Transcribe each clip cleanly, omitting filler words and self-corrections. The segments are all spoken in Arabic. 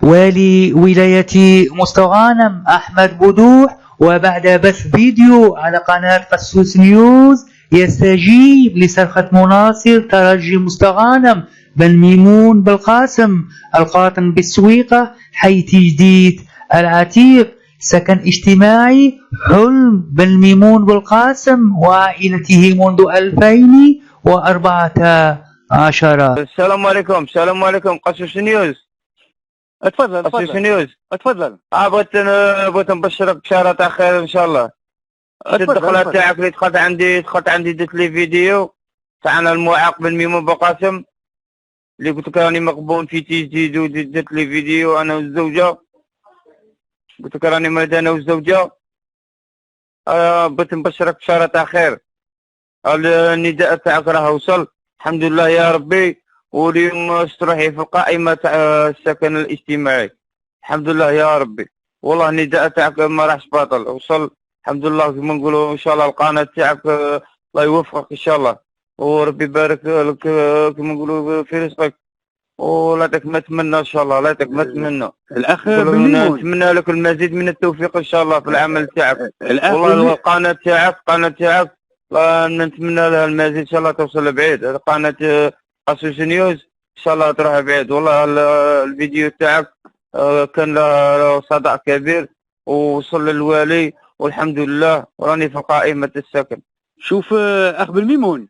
والي ولاية مستغانم أحمد بودوح، وبعد بث فيديو على قناة قسوس نيوز يستجيب لصرخة مناصر ترجي مستغانم بن ميمون بالقاسم القاطن بالسويقة حي تجديد العتيق سكن اجتماعي حلم بن ميمون بالقاسم وعائلته منذ 2014. السلام عليكم قسوس نيوز. اتفضل قسوس نيوز. اتفضل. بغيت نبشرك بشارة تاع خير ان شاء الله. الدخله تاعك اللي دخلت عندي درت لي فيديو تاع المعاق بن ميمون بقاسم اللي قلت لك راني مقبول في تجديد، ودرت لي فيديو انا والزوجه، قلت لك راني مريض انا والزوجه. بغيت نبشرك بشارة تاع خير. النداء تاعك راه وصل الحمد لله يا ربي، واليوم استروحي في القائمة تاع السكن الاجتماعي الحمد لله يا ربي. والله النداء تاعك ما راحش باطل، وصل الحمد لله. كما نقولوا ان شاء الله القناة تاعك الله يوفقك ان شاء الله، وربي يبارك لك كما نقولوا في رزقك، ولا يعطيك ما تمنى ان شاء الله، لا يعطيك ما تمنى. الاخ بن ميمون نتمنى لك المزيد من التوفيق ان شاء الله في العمل تاعك. والله القناة تاعك نتمنى لها المزيد ان شاء الله، توصل لبعيد. قناة قسوس نيوز ان شاء الله تروح بعيد. والله الفيديو تاعك كان له صدى كبير ووصل للوالي والحمد لله، وراني في قائمة السكن. شوف اخ بن ميمون،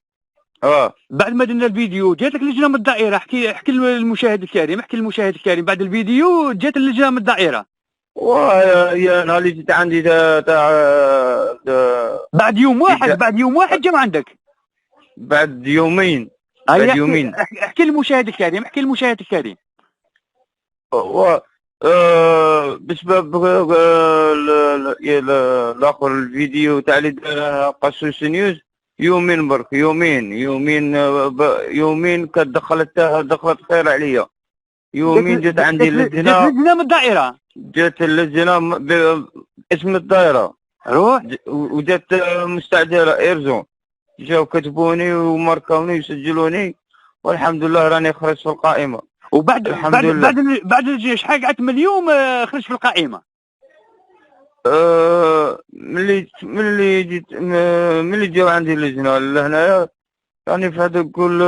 بعد ما درنا الفيديو جاتك لجنه من الدائره. احكي للمشاهد الكريم، بعد الفيديو جات اللجنه من الدائره. يا انا اللي جيت عندي بعد يوم واحد جا عندك. بعد يومين. احكي للمشاهد الكريم. بسبب الاخر الفيديو تاع اللي دار قسوس نيوز يومين برك، يومين دخلت خير عليا. يومين جات عندي اللجنه من الدائره، جات اللجنه باسم الدائره روح، وجات مستعجله ايرزون، جاو كتبوني وماركوني وسجلوني والحمد لله راني خرجت في القائمه. وبعد الحمد لله بعد شحال قعدت من اليوم خرجت في القائمه؟ ملي جاو عندي اللجنه لهنايا راني في هذا نقول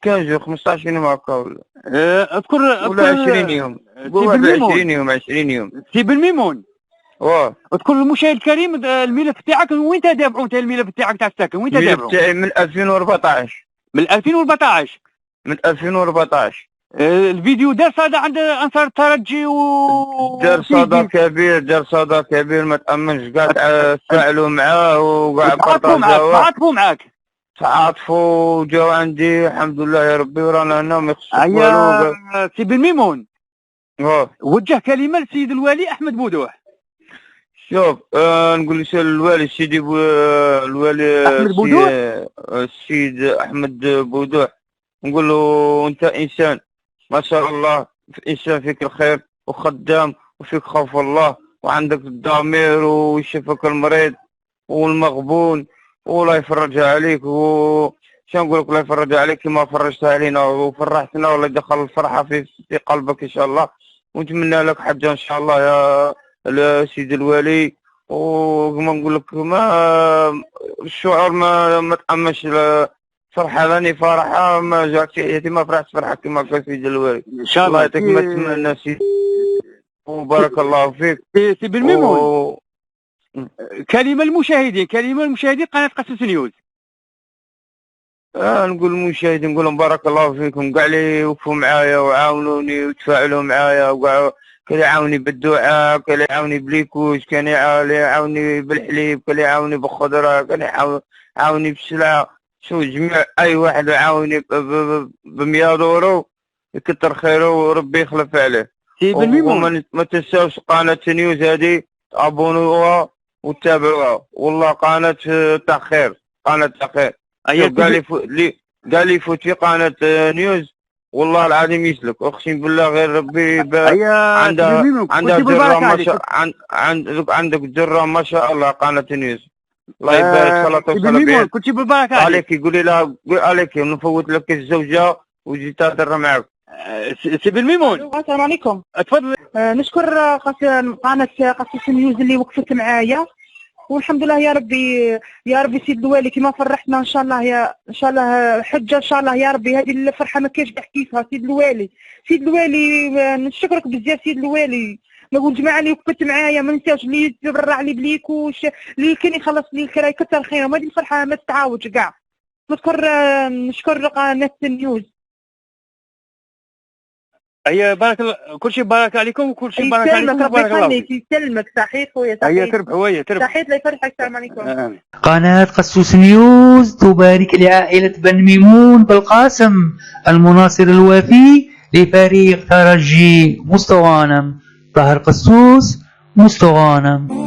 15 15 يوم هكا ولا اذكر ولا 20 يوم، قول 20 يوم. سي بن ميمون، اذكر المشاهد الكريم الملف تاعك وين تدافعوا؟ انت الملف تاعك تاع السكن وين تدافعوا؟ الملف تاعي من 2014. من 2014 الفيديو دار صدى عند انصار الترجي دار صدى كبير ما تامنش كاع. تفاعلوا معاه وكاع تعاطفوا معاك تعاطفوا وجاو عندي الحمد لله يا ربي، ورانا هنا ما يخصك والو. سي بن ميمون، وجه كلمه للسيد الوالي احمد بودوح. شوف نقول للوالي سيدي الوالي احمد بودوح، السيد احمد بودوح، نقول له انت انسان ما شاء الله، انسان فيك الخير وخدام وفيك خوف الله وعندك الضمير ويشوفك المريض والمغبون، والله يفرجها عليك. شنو نقول لك، الله يفرجها عليك كما فرجتها علينا وفرحتنا، والله يدخل الفرحه في قلبك ان شاء الله. ونتمنى لك حاجه ان شاء الله يا سيدي الوالي. وكما نقول لك ما الشعور ما تأمنش. فرحة راني فرحة ما جاتش حياتي ما فرحت فرحة كما قال سيدي الوالي. ان شاء الله يعطيك ما تمنى سيدي وبارك الله فيك. سي بن ميمون، كلمة المشاهدين قناة قسوس نيوز. نقول للمشاهدين نقول لهم بارك الله فيكم كاع اللي يوقفوا معايا وعاونوني وتفاعلوا معايا، وكاع كان يعاوني بالدعاء، كان يعاوني بليكوش، كان يعاوني بالحليب، كان يعاوني بالخضرة، كان يعاوني بالسلعة. شو جميع اي واحد يعاوني ب 100 يورو يكثر خيره وربي يخلف عليه. سي بن ميمون، ما تنساوش قناة نيوز هذه ابونوها وتابعوها، والله قناة تاع خير، قال لي فوت في قناة نيوز والله العظيم يسلك، اقسم بالله غير ربي. عندها جرة ما شاء عندك جرة ما شاء الله قناة نيوز. الله يبارك صلاة وسلام. كنت بالبركة عليك، يقولي لها قول عليك نفوت لك الزوجة وجيت تهضر معك. سي بن ميمون. السلام عليكم. تفضل. نشكر قناة قصص نيوز اللي وقفت معايا، والحمد لله يا ربي يا ربي سيد الوالي كما فرحتنا ان شاء الله ان شاء الله حجه ان شاء الله يا ربي. هذه الفرحه ما كاينش كيفها سيد الوالي. سيد الوالي نشكرك بزاف سيد الوالي. نقول الجماعه اللي وقفت معايا ما نساوش اللي تبرع لي بليكوش اللي كان يخلص لي الكراي كثر خيرهم. هذه الفرحه ما تتعاودش كاع. نشكر قناه النيوز. هي بارك الله، كل شيء بارك عليكم وكل شيء بارك عليكم وبارك الله فيك. يسلمك. صحيح خويا صحيح. هي تربحوا هي تربح. صحيح لا يفرحك. السلام عليكم. آمين. قناة قصوص نيوز تبارك لعائلة بن ميمون بالقاسم المناصر الوفي لفريق ترجي مستغانم. طاهر قصوص مستغانم.